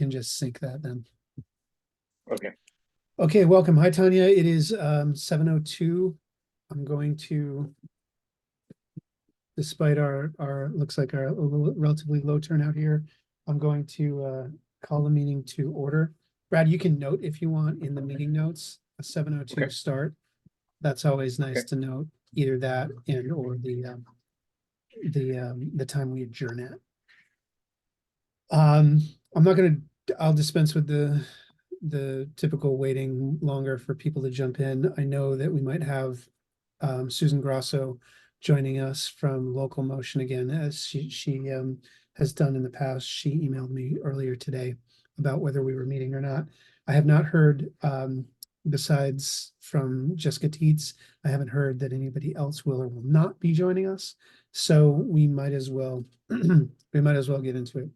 can just sync that then. Okay. Okay, welcome. Hi, Tanya. It is 7:02. I'm going to, despite our looks like our relatively low turnout here, I'm going to call the meeting to order. Brad, you can note if you want in the meeting notes a 7:02 Okay. start. That's always nice Okay. to note, either that and or the time we adjourn at. I'm not gonna, I'll dispense with the typical waiting longer for people to jump in. I know that we might have Susan Grosso joining us from Local Motion again, as she has done in the past. She emailed me earlier today about whether we were meeting or not. I have not heard, besides from Jessica Teets, I haven't heard that anybody else will or will not be joining us. So we might as well we might as well get into it.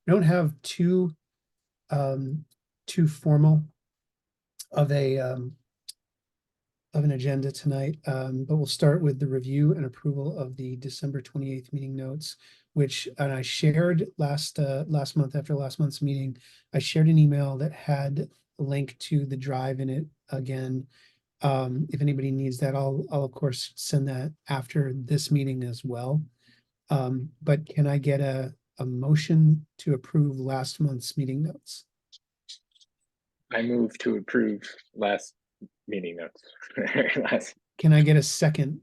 I don't have too formal of an agenda tonight, but we'll start with the review and approval of the December 28th meeting notes, which, and I shared last month, after last month's meeting, I shared an email that had a link to the drive in it again. If anybody needs that, I'll of course send that after this meeting as well. But can I get a motion to approve last month's meeting notes? I move to approve last meeting notes. last. Can I get a second?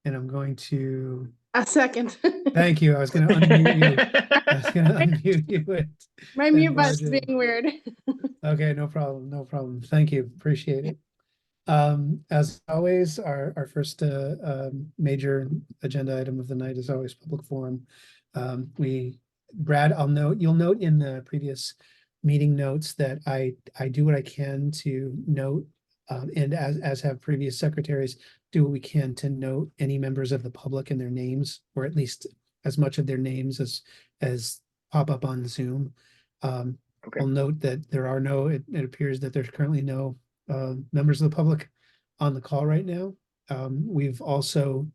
And I'm going to, A second. thank you. I was going to unmute you. I was going to unmute you. My mute button's being weird. Okay, no problem. No problem. Thank you. Appreciate it. As always, our first major agenda item of the night is always public forum. Brad, you'll note in the previous meeting notes that I do what I can to note, and as have previous secretaries, do what we can to note any members of the public and their names, or at least as much of their names as pop up on Zoom. Okay. I'll note that there are no, it appears that there's currently no members of the public on the call right now. We've also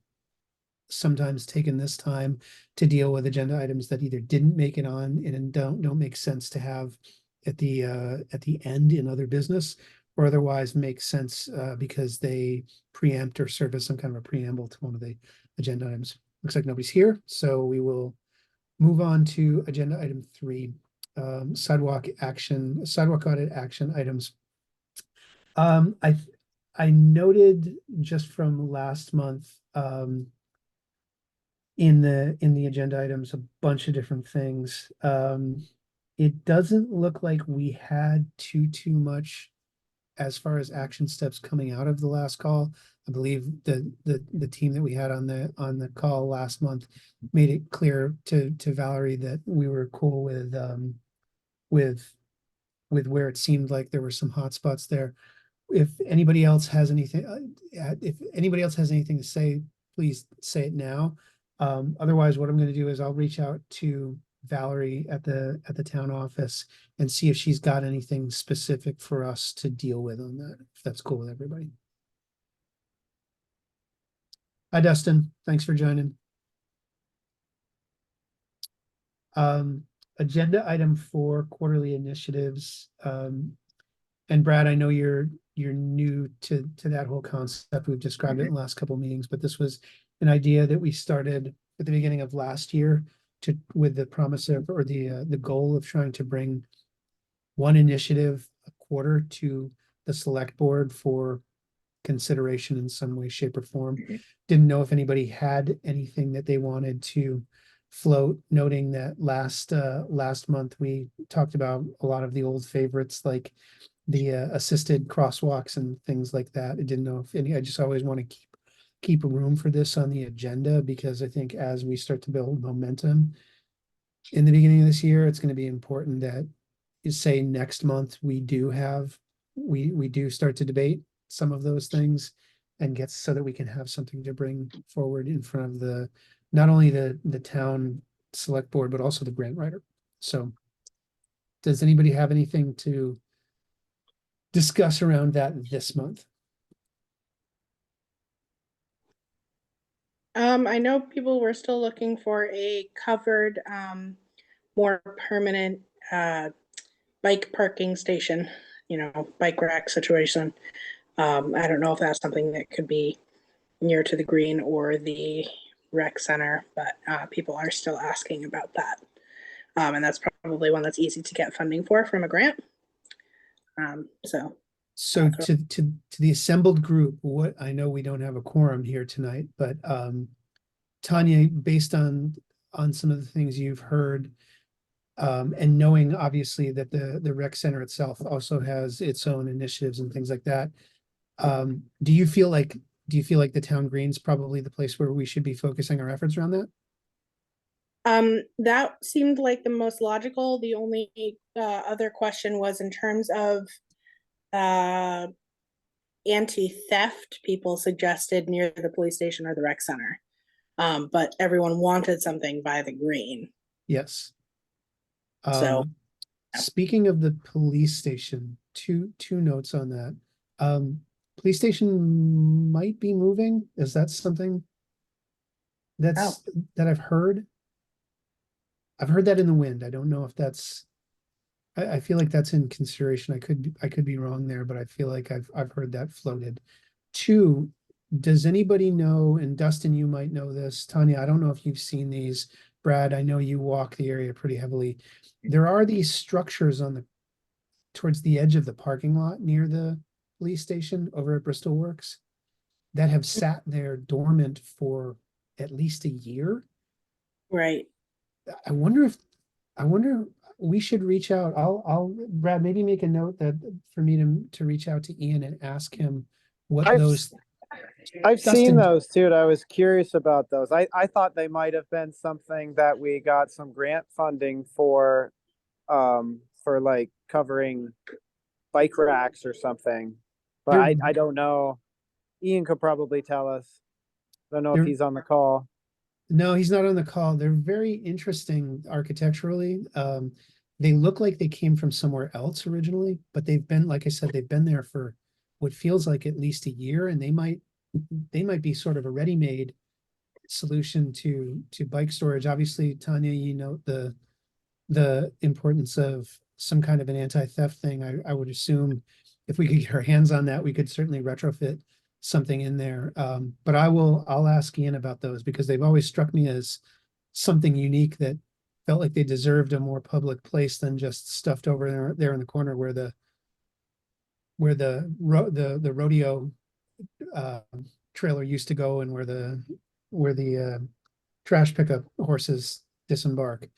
sometimes taken this time to deal with agenda items that either didn't make it on and don't make sense to have at the end in other business, or otherwise make sense because they preempt or serve as some kind of a preamble to one of the agenda items. Looks like nobody's here, so we will move on to agenda item 3, sidewalk audit action items. I noted just from last month, in the agenda items, a bunch of different things. It doesn't look like we had too much as far as action steps coming out of the last call. I believe the team that we had on the call last month made it clear to Valerie that we were cool with where it seemed like there were some hot spots there. If anybody else has anything, to say, please say it now. Otherwise, what I'm going to do is I'll reach out to Valerie at the town office and see if she's got anything specific for us to deal with on that, if that's cool with everybody. Hi, Dustin. Thanks for joining. Agenda item 4, quarterly initiatives. And Brad, I know you're new to that whole concept. We've described it in the last couple of meetings, but this was an idea that we started at the beginning of last year with the promise of, or the goal of trying to bring one initiative a quarter to the select board for consideration in some way, shape, or form. Didn't know if anybody had anything that they wanted to float, noting that last month we talked about a lot of the old favorites, like the assisted crosswalks and things like that. I didn't know if any, I just always want to keep room for this on the agenda, because I think as we start to build momentum in the beginning of this year, it's going to be important that, say, next month we do start to debate some of those things and get, so that we can have something to bring forward in front of not only the town select board, but also the grant writer. So does anybody have anything to discuss around that this month? I know people were still looking for a covered, more permanent, bike parking station, bike rack situation. I don't know if that's something that could be near to the green or the rec center, but people are still asking about that. And that's probably one that's easy to get funding for from a grant. So So to the assembled group, what, I know we don't have a quorum here tonight, but Tanya, based on some of the things you've heard, and knowing obviously that the rec center itself also has its own initiatives and things like that, do you feel like the town green's probably the place where we should be focusing our efforts around that? that seemed like the most logical. The only other question was in terms of uh, anti-theft. People suggested near the police station or the rec center, but everyone wanted something by the green. Yes. So Speaking of the police station, two notes on that. Police station might be moving. Is that something that I've heard? I've heard that in the wind. I don't know if that's, I feel like that's in consideration. I could be wrong there, but I feel like I've heard that floated. Two, does anybody know, and Dustin, you might know this, Tanya, I don't know if you've seen these. Brad, I know you walk the area pretty heavily. There are these structures towards the edge of the parking lot near the police station over at Bristol Works that have sat there dormant for at least a year. right. I wonder we should reach out. Brad, maybe make a note that for me to reach out to Ian and ask him what I've those. I've seen Dustin, those too, and I was curious about those. I thought they might have been something that we got some grant funding for like covering bike racks or something. But I don't know. Ian could probably tell us. I don't know if he's on the call. No, he's not on the call. They're very interesting architecturally. They look like they came from somewhere else originally, but they've been, like I said, they've been there for what feels like at least a year, and they might be sort of a ready-made solution to bike storage. Obviously, Tanya, you know the importance of some kind of an anti-theft thing. I would assume if we could get our hands on that, we could certainly retrofit something in there. But I'll ask Ian about those because they've always struck me as something unique that felt like they deserved a more public place than just stuffed over there in the corner where the rodeo trailer used to go and where the trash pickup horses disembark.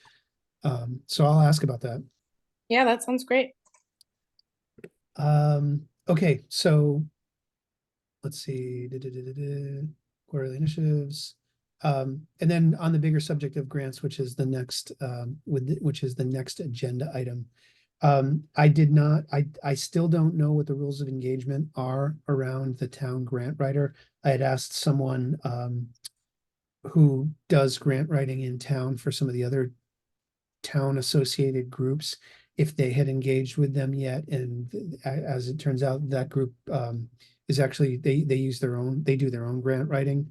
So I'll ask about that. Yeah, that sounds great. Okay, so let's see. Quarterly initiatives. And then on the bigger subject of grants, which is the next which is the next agenda item. I still don't know what the rules of engagement are around the town grant writer. I had asked someone who does grant writing in town for some of the other town associated groups if they had engaged with them yet, and as it turns out, that group is actually they do their own grant writing.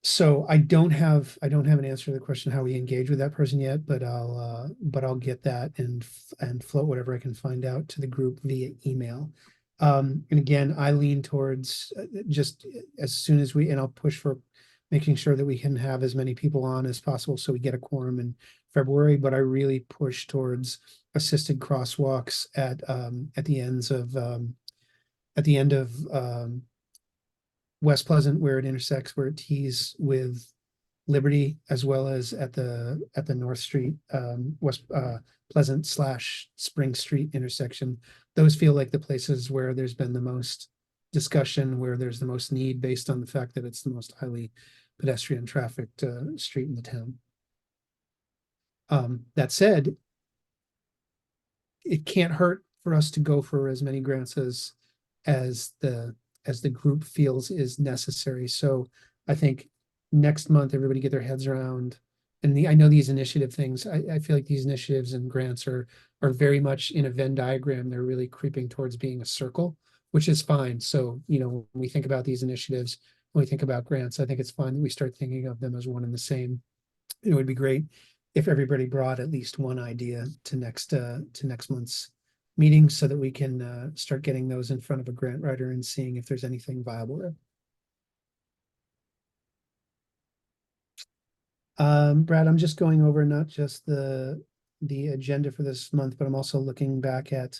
So I don't have an answer to the question how we engage with that person yet, but I'll get that and float whatever I can find out to the group via email. And again, I lean towards just as soon as and I'll push for making sure that we can have as many people on as possible so we get a quorum in February, but I really push towards assisted crosswalks at the end of West Pleasant where it intersects, where it tees with Liberty, as well as at the North Street, West Pleasant / Spring Street intersection. Those feel like the places where there's been the most discussion, where there's the most need based on the fact that it's the most highly pedestrian trafficked street in the town. That said, it can't hurt for us to go for as many grants as the group feels is necessary. So I think next month, everybody get their heads around, and I know these initiative things, I feel like these initiatives and grants are very much in a Venn diagram. They're really creeping towards being a circle, which is fine. So, when we think about these initiatives, when we think about grants. I think it's fine that we start thinking of them as one and the same. It would be great if everybody brought at least one idea to next month's meeting so that we can start getting those in front of a grant writer and seeing if there's anything viable there. Brad, I'm just going over not just the agenda for this month, but I'm also looking back at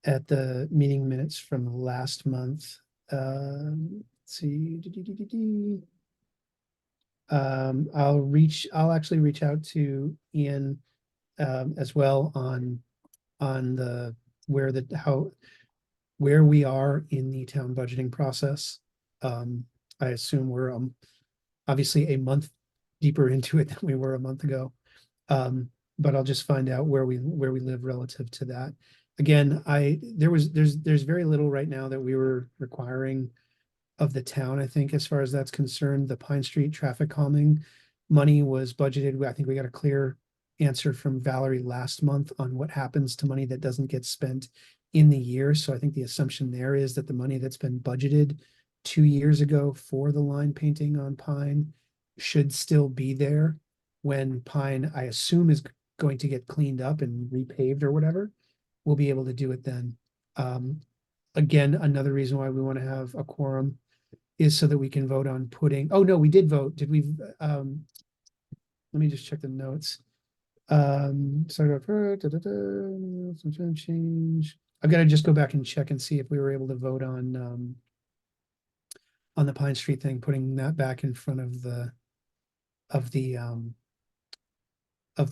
the meeting minutes from last month. Let's see. I'll actually reach out to Ian as well on the where we are in the town budgeting process. I assume we're obviously a month deeper into it than we were a month ago. But I'll just find out where we live relative to that. Again, there's very little right now that we were requiring of the town, I think, as far as that's concerned. The Pine Street traffic calming money was budgeted. I think we got a clear answer from Valerie last month on what happens to money that doesn't get spent in the year. So I think the assumption there is that the money that's been budgeted 2 years ago for the line painting on Pine should still be there when Pine, I assume, is going to get cleaned up and repaved or whatever. We'll be able to do it then. Again, another reason why we want to have a quorum is so that we can vote on putting, oh no, we did vote. Did we, let me just check the notes. Sorry about change. I've got to just go back and check and see if we were able to vote on the Pine Street thing, putting that back in front of the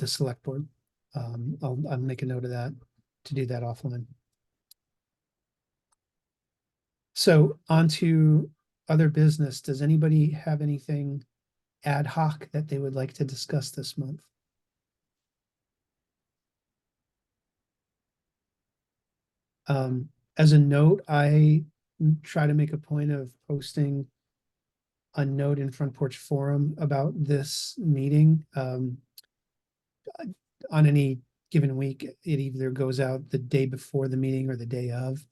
select board. I'll make a note of that to do that offline. So on to other business. Does anybody have anything ad hoc that they would like to discuss this month? As a note, I try to make a point of posting a note in Front Porch Forum about this meeting. On any given week, it either goes out the day before the meeting or the day of,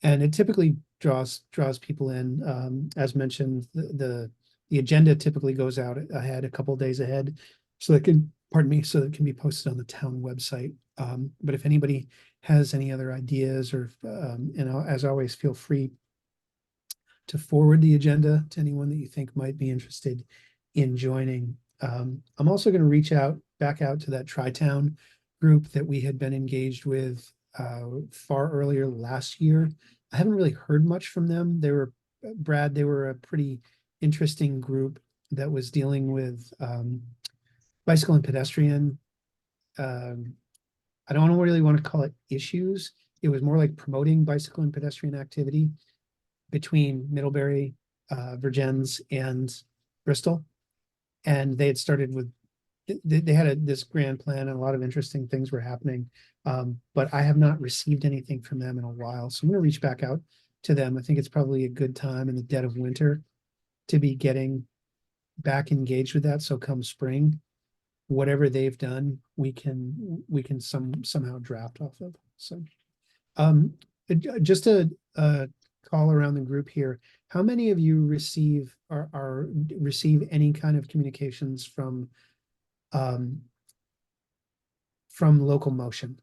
and it typically draws people in. As mentioned, the agenda typically goes out ahead, a couple of days ahead, so it can, pardon me, so it can be posted on the town website. But if anybody has any other ideas, or as always, feel free to forward the agenda to anyone that you think might be interested in joining. I'm also going to reach back out to that Tri-Town group that we had been engaged with far earlier last year. I haven't really heard much from them. Brad, they were a pretty interesting group that was dealing with bicycle and pedestrian. I don't really want to call it issues. It was more like promoting bicycle and pedestrian activity between Middlebury, Vergennes, and Bristol. And they had started with, they had this grand plan and a lot of interesting things were happening. But I have not received anything from them in a while. So I'm going to reach back out to them. I think it's probably a good time in the dead of winter to be getting back engaged with that. So come spring, whatever they've done, we can somehow draft off of. So just a call around the group here. How many of you receive any kind of communications from Local Motion?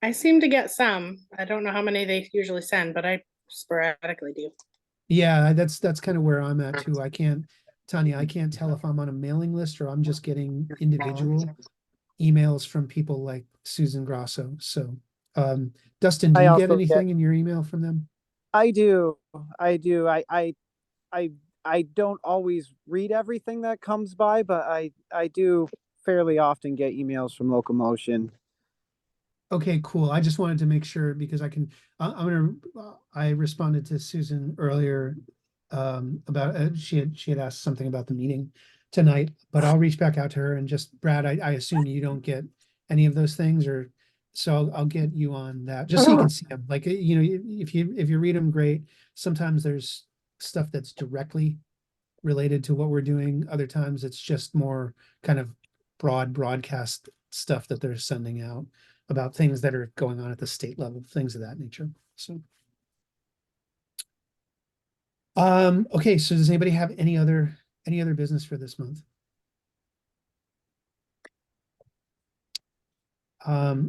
I seem to get some. I don't know how many they usually send, but I sporadically do. Yeah, that's kind of where I'm at too. Tanya, I can't tell if I'm on a mailing list or I'm just getting individual emails from people like Susan Grosso. So, Dustin, do you get anything in your email from them? I do. I don't always read everything that comes by, but I do fairly often get emails from Locomotion. Okay, cool. I just wanted to make sure because I responded to Susan earlier about she had asked something about the meeting tonight, but I'll reach back out to her and just, Brad, I assume you don't get any of those things, or so I'll get you on that just so you can see them. Like, if you read them, great. Sometimes there's stuff that's directly related to what we're doing. Other times it's just more kind of broadcast stuff that they're sending out about things that are going on at the state level, things of that nature. So Okay, so does anybody have any other business for this month?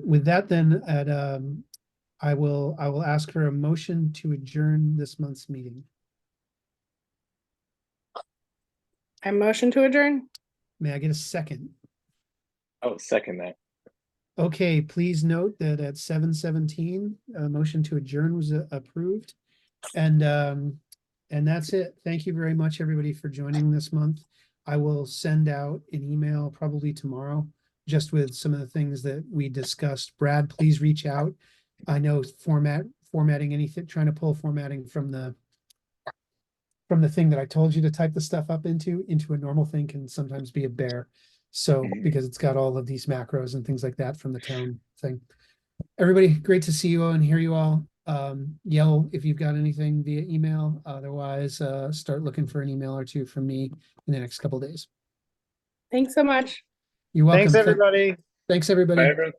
With that then, I will ask for a motion to adjourn this month's meeting. I motion to adjourn. May I get a second? Oh, second that. Okay, please note that at 7:17, a motion to adjourn was approved. And that's it. Thank you very much, everybody, for joining this month. I will send out an email probably tomorrow, just with some of the things that we discussed. Brad, please reach out. I know formatting anything, trying to pull formatting from the thing that I told you to type the stuff up into a normal thing can sometimes be a bear. So, because it's got all of these macros and things like that from the town thing. Everybody, great to see you all and hear you all. Yell if you've got anything via email. Otherwise, start looking for an email or two from me in the next couple days. Thanks so much. You're welcome. Thanks, everybody. Thanks, Bye, everybody. everyone.